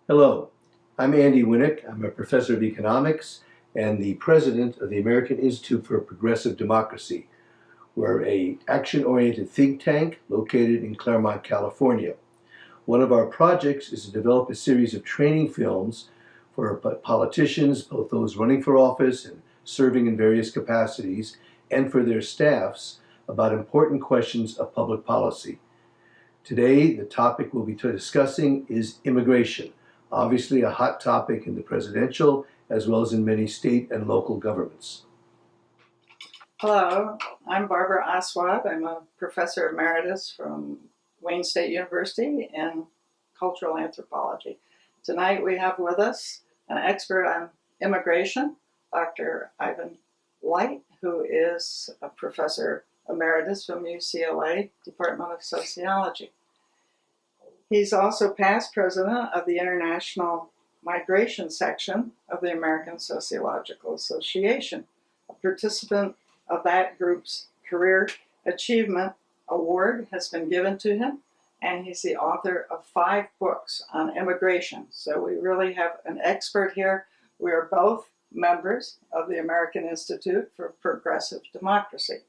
Hello, I'm Andy Winnick. I'm a professor of economics and the president of the American Institute for Progressive Democracy. We're an action-oriented think tank located in Claremont, California. One of our projects is to develop a series of training films for politicians, both those running for office and serving in various capacities, and for their staffs about important questions of public policy. Today, the topic we'll be discussing is immigration, obviously a hot topic in the presidential as well as in many state and local governments. Hello, I'm Barbara Aswad. I'm a professor emeritus from Wayne State University in cultural anthropology. Tonight we have with us an expert on immigration, Dr. Ivan White, who is a professor emeritus from UCLA, Department of Sociology. He's also past president of the International Migration Section of the American Sociological Association, a participant of that group's Career Achievement Award has been given to him, and he's the author of 5 books on immigration. So we really have an expert here. We are both members of the American Institute for Progressive Democracy.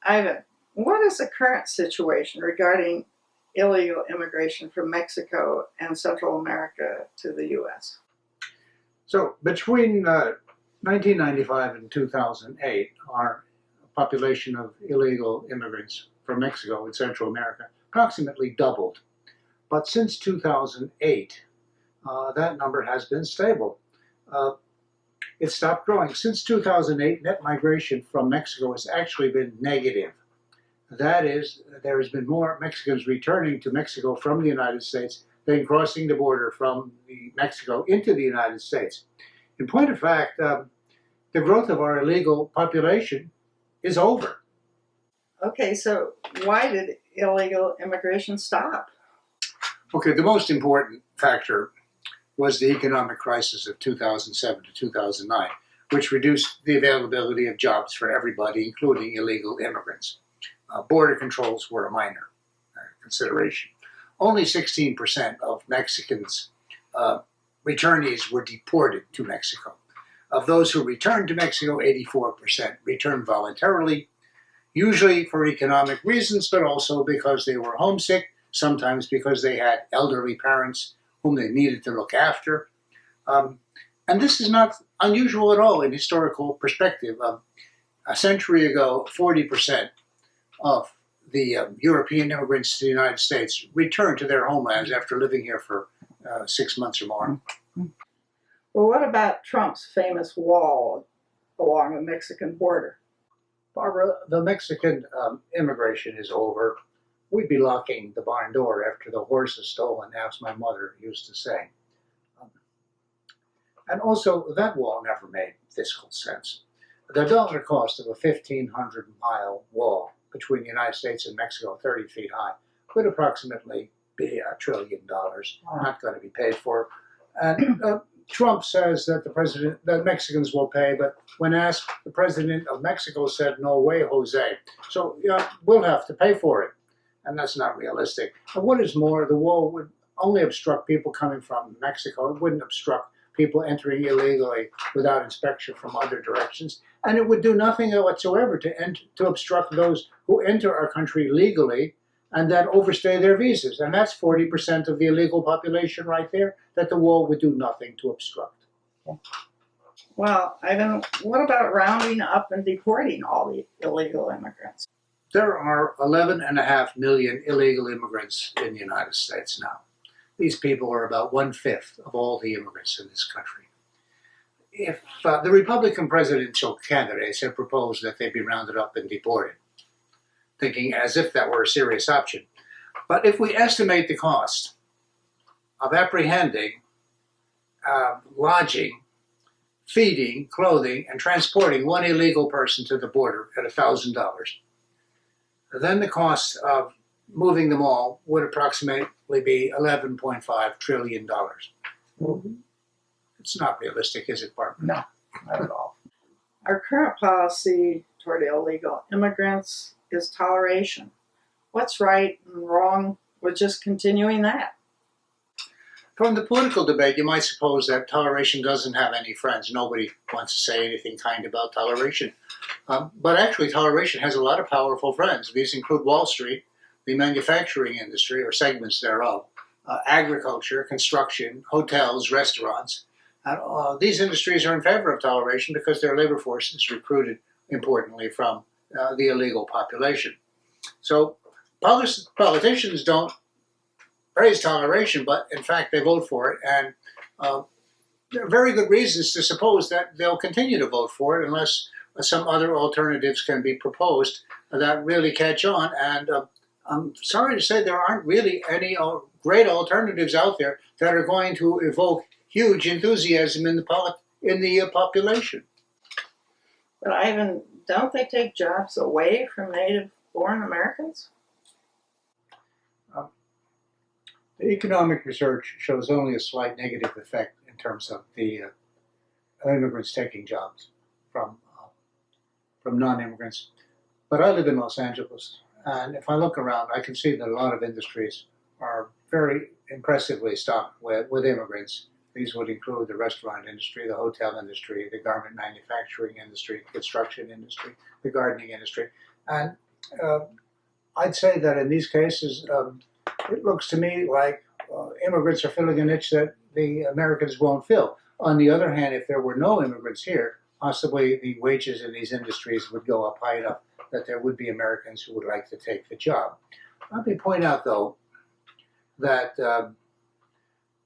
Ivan, what is the current situation regarding illegal immigration from Mexico and Central America to the U.S.? So between 1995 and 2008, our population of illegal immigrants from Mexico and Central America approximately doubled. But since 2008, that number has been stable. It stopped growing. Since 2008, net migration from Mexico has actually been negative. That is, there has been more Mexicans returning to Mexico from the United States than crossing the border from Mexico into the United States. In point of fact, the growth of our illegal population is over. Okay, so why did illegal immigration stop? Okay, the most important factor was the economic crisis of 2007 to 2009, which reduced the availability of jobs for everybody, including illegal immigrants. Border controls were a minor consideration. Only 16% of Mexicans returnees were deported to Mexico. Of those who returned to Mexico, 84% returned voluntarily, usually for economic reasons, but also because they were homesick, sometimes because they had elderly parents whom they needed to look after. And this is not unusual at all in historical perspective. A century ago, 40% of the European immigrants to the United States returned to their homelands after living here for 6 months or more. Well, what about Trump's famous wall along the Mexican border? Barbara, the Mexican immigration is over. We'd be locking the barn door after the horse is stolen, as my mother used to say. And also, that wall never made fiscal sense. The dollar cost of a 1,500-mile wall between the United States and Mexico, 30 feet high, would approximately be $1 trillion, not going to be paid for. And Trump says that that Mexicans will pay, but when asked, the president of Mexico said, "No way, Jose." So we'll have to pay for it, and that's not realistic. And what is more, the wall would only obstruct people coming from Mexico. It wouldn't obstruct people entering illegally without inspection from other directions, and it would do nothing whatsoever to obstruct those who enter our country legally and then overstay their visas. And that's 40% of the illegal population right there, that the wall would do nothing to obstruct. Well, Ivan, what about rounding up and deporting all the illegal immigrants? There are 11.5 million illegal immigrants in the United States now. These people are about 1/5 of all the immigrants in this country. If the Republican presidential candidates had proposed that they be rounded up and deported, thinking as if that were a serious option. But if we estimate the cost of apprehending, lodging, feeding, clothing, and transporting one illegal person to the border at $1,000, then the cost of moving them all would approximately be $11.5 trillion. Mm-hmm. It's not realistic, is it, Barbara? No, not at all. Our current policy toward illegal immigrants is toleration. What's right and wrong with just continuing that? From the political debate, you might suppose that toleration doesn't have any friends. Nobody wants to say anything kind about toleration. But actually, toleration has a lot of powerful friends. These include Wall Street, the manufacturing industry, or segments thereof, agriculture, construction, hotels, restaurants. And these industries are in favor of toleration because their labor force is recruited, importantly, from the illegal population. So politicians don't praise toleration, but in fact they vote for it, and there are very good reasons to suppose that they'll continue to vote for it unless some other alternatives can be proposed that really catch on. And I'm sorry to say there aren't really any great alternatives out there that are going to evoke huge enthusiasm in the population. But Ivan, don't they take jobs away from native-born Americans? The economic research shows only a slight negative effect in terms of the immigrants taking jobs from non-immigrants. But I live in Los Angeles, and if I look around, I can see that a lot of industries are very impressively stocked with immigrants. These would include the restaurant industry, the hotel industry, the garment manufacturing industry, the construction industry, the gardening industry. And I'd say that in these cases, it looks to me like immigrants are filling a niche that the Americans won't fill. On the other hand, if there were no immigrants here, possibly the wages in these industries would go up high enough that there would be Americans who would like to take the job. Let me point out, though, that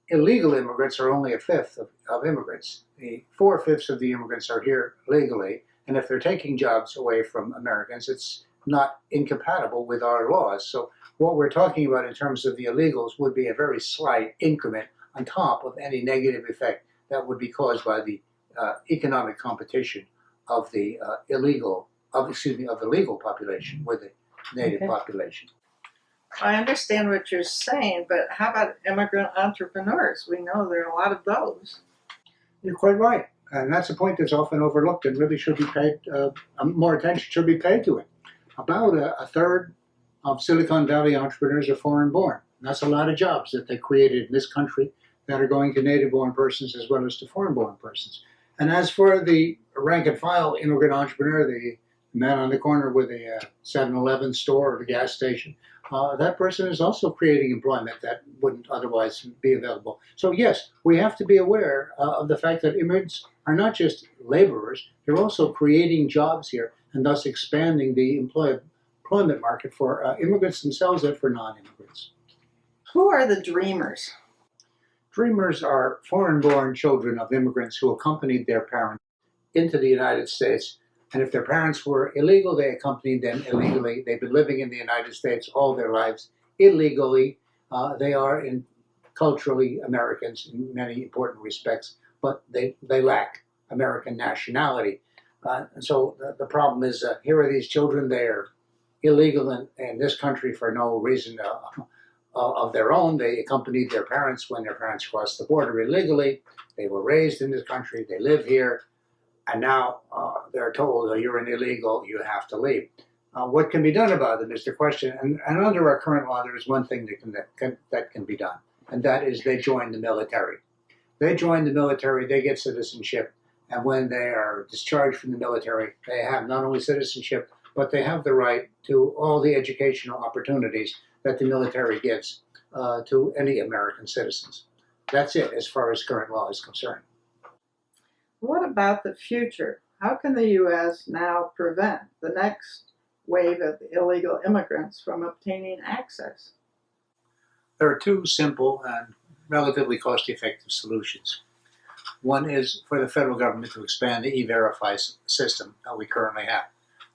illegal immigrants are only a fifth of immigrants. The 4/5 of the immigrants are here legally, and if they're taking jobs away from Americans, it's not incompatible with our laws. So what we're talking about in terms of the illegals would be a very slight increment on top of any negative effect that would be caused by the economic competition of the legal population with the native population. I understand what you're saying, but how about immigrant entrepreneurs? We know there are a lot of those. You're quite right, and that's a point that's often overlooked and really should be paid, more attention should be paid to it. About a third of Silicon Valley entrepreneurs are foreign-born. That's a lot of jobs that they created in this country that are going to native-born persons as well as to foreign-born persons. And as for the rank-and-file immigrant entrepreneur, the man on the corner with a 7-Eleven store or the gas station, that person is also creating employment that wouldn't otherwise be available. So yes, we have to be aware of the fact that immigrants are not just laborers, they're also creating jobs here and thus expanding the employment market for immigrants themselves and for non-immigrants. Who are the dreamers? Dreamers are foreign-born children of immigrants who accompanied their parents into the United States. And if their parents were illegal, they accompanied them illegally. They've been living in the United States all their lives illegally. They are culturally Americans in many important respects, but they lack American nationality. And so the problem is, here are these children, they're illegal in this country for no reason of their own. They accompanied their parents when their parents crossed the border illegally. They were raised in this country, they live here, and now they're told, oh, you're an illegal, you have to leave. What can be done about it is the question, and under our current law, there is one thing that can be done, and that is they join the military. They join the military, they get citizenship, and when they are discharged from the military, they have not only citizenship, but they have the right to all the educational opportunities that the military gives to any American citizens. That's it as far as current law is concerned. What about the future? How can the U.S. now prevent the next wave of illegal immigrants from obtaining access? There are two simple and relatively cost-effective solutions. One is for the federal government to expand the E-Verify system that we currently have.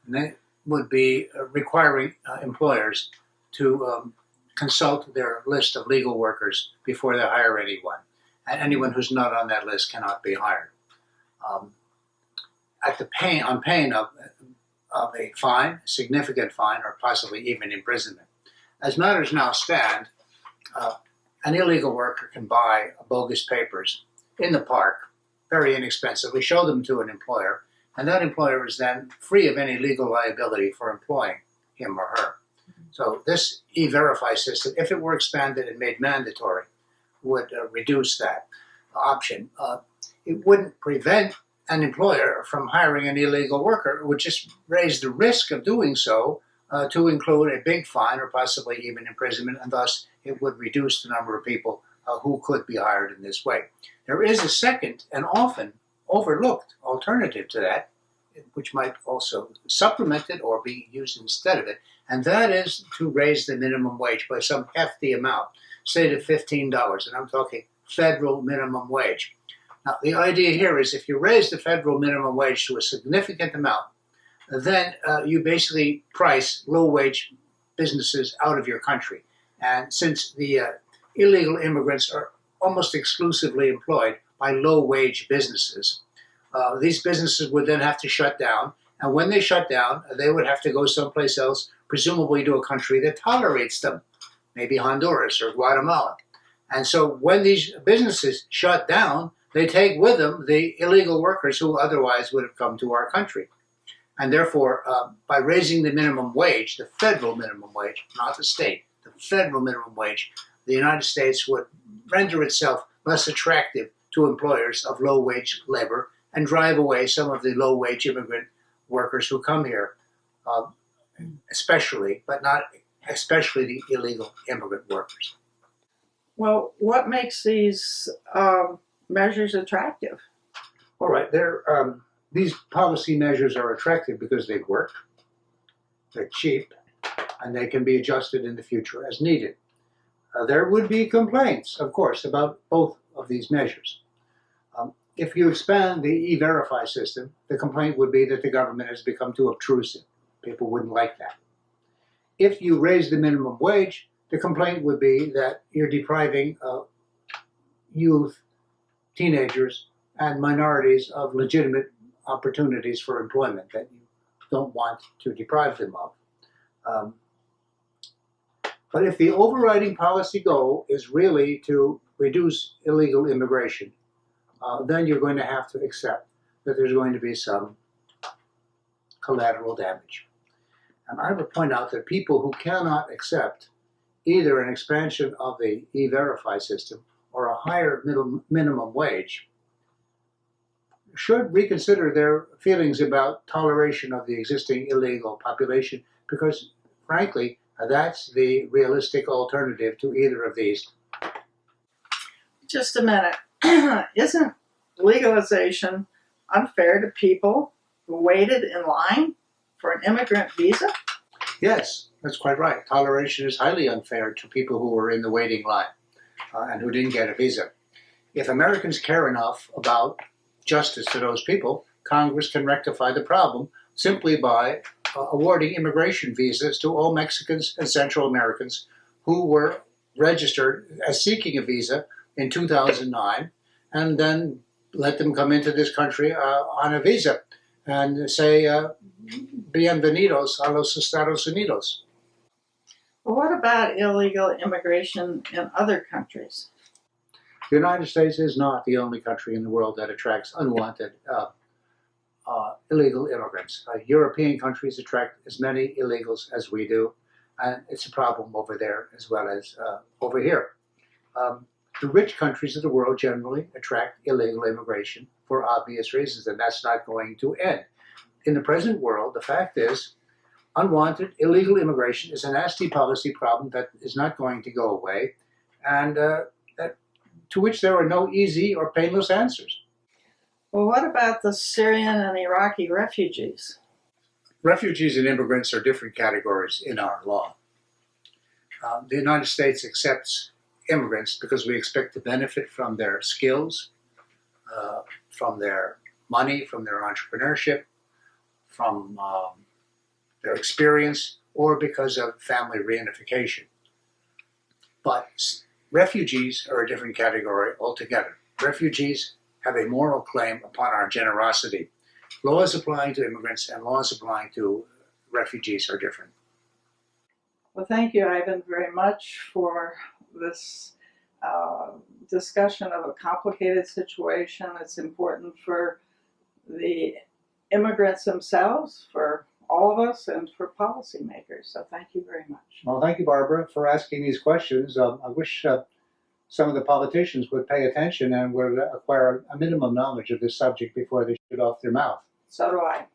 And that would be requiring employers to consult their list of legal workers before they hire anyone. And anyone who's not on that list cannot be hired. On pain of a fine, significant fine, or possibly even imprisonment. As matters now stand, an illegal worker can buy bogus papers in the park, very inexpensively, show them to an employer, and that employer is then free of any legal liability for employing him or her. So this E-Verify system, if it were expanded and made mandatory, would reduce that option. It wouldn't prevent an employer from hiring an illegal worker. It would just raise the risk of doing so to include a big fine or possibly even imprisonment, and thus it would reduce the number of people who could be hired in this way. There is a second and often overlooked alternative to that, which might also supplement it or be used instead of it, and that is to raise the minimum wage by some hefty amount, say to $15, and I'm talking federal minimum wage. Now, the idea here is if you raise the federal minimum wage to a significant amount, then you basically price low-wage businesses out of your country. And since the illegal immigrants are almost exclusively employed by low-wage businesses, these businesses would then have to shut down. And when they shut down, they would have to go someplace else, presumably to a country that tolerates them, maybe Honduras or Guatemala. And so when these businesses shut down, they take with them the illegal workers who otherwise would have come to our country. And therefore, by raising the minimum wage, the federal minimum wage, not the state, the federal minimum wage, the United States would render itself less attractive to employers of low-wage labor and drive away some of the low-wage immigrant workers who come here, especially, but not especially the illegal immigrant workers. Well, what makes these measures attractive? All right, these policy measures are attractive because they work, they're cheap, and they can be adjusted in the future as needed. There would be complaints, of course, about both of these measures. If you expand the E-Verify system, the complaint would be that the government has become too obtrusive. People wouldn't like that. If you raise the minimum wage, the complaint would be that you're depriving youth, teenagers, and minorities of legitimate opportunities for employment that you don't want to deprive them of. But if the overriding policy goal is really to reduce illegal immigration, then you're going to have to accept that there's going to be some collateral damage. And I would point out that people who cannot accept either an expansion of the E-Verify system or a higher minimum wage should reconsider their feelings about toleration of the existing illegal population, because, frankly, that's the realistic alternative to either of these. Just a minute. Isn't legalization unfair to people who waited in line for an immigrant visa? Yes, that's quite right. Toleration is highly unfair to people who were in the waiting line and who didn't get a visa. If Americans care enough about justice to those people, Congress can rectify the problem simply by awarding immigration visas to all Mexicans and Central Americans who were registered as seeking a visa in 2009, and then let them come into this country on a visa and say, bienvenidos a los Estados Unidos. Well, what about illegal immigration in other countries? The United States is not the only country in the world that attracts unwanted illegal immigrants. European countries attract as many illegals as we do, and it's a problem over there as well as over here. The rich countries of the world generally attract illegal immigration for obvious reasons, and that's not going to end. In the present world, the fact is, unwanted illegal immigration is a nasty policy problem that is not going to go away, and to which there are no easy or painless answers. Well, what about the Syrian and Iraqi refugees? Refugees and immigrants are different categories in our law. The United States accepts immigrants because we expect to benefit from their skills, from their money, from their entrepreneurship, from their experience, or because of family reunification. But refugees are a different category altogether. Refugees have a moral claim upon our generosity. Laws applying to immigrants and laws applying to refugees are different. Well, thank you, Ivan, very much for this discussion of a complicated situation. It's important for the immigrants themselves, for all of us, and for policymakers. So thank you very much. Well, thank you, Barbara, for asking these questions. I wish some of the politicians would pay attention and would acquire a minimum knowledge of this subject before they shoot off their mouth. So do I.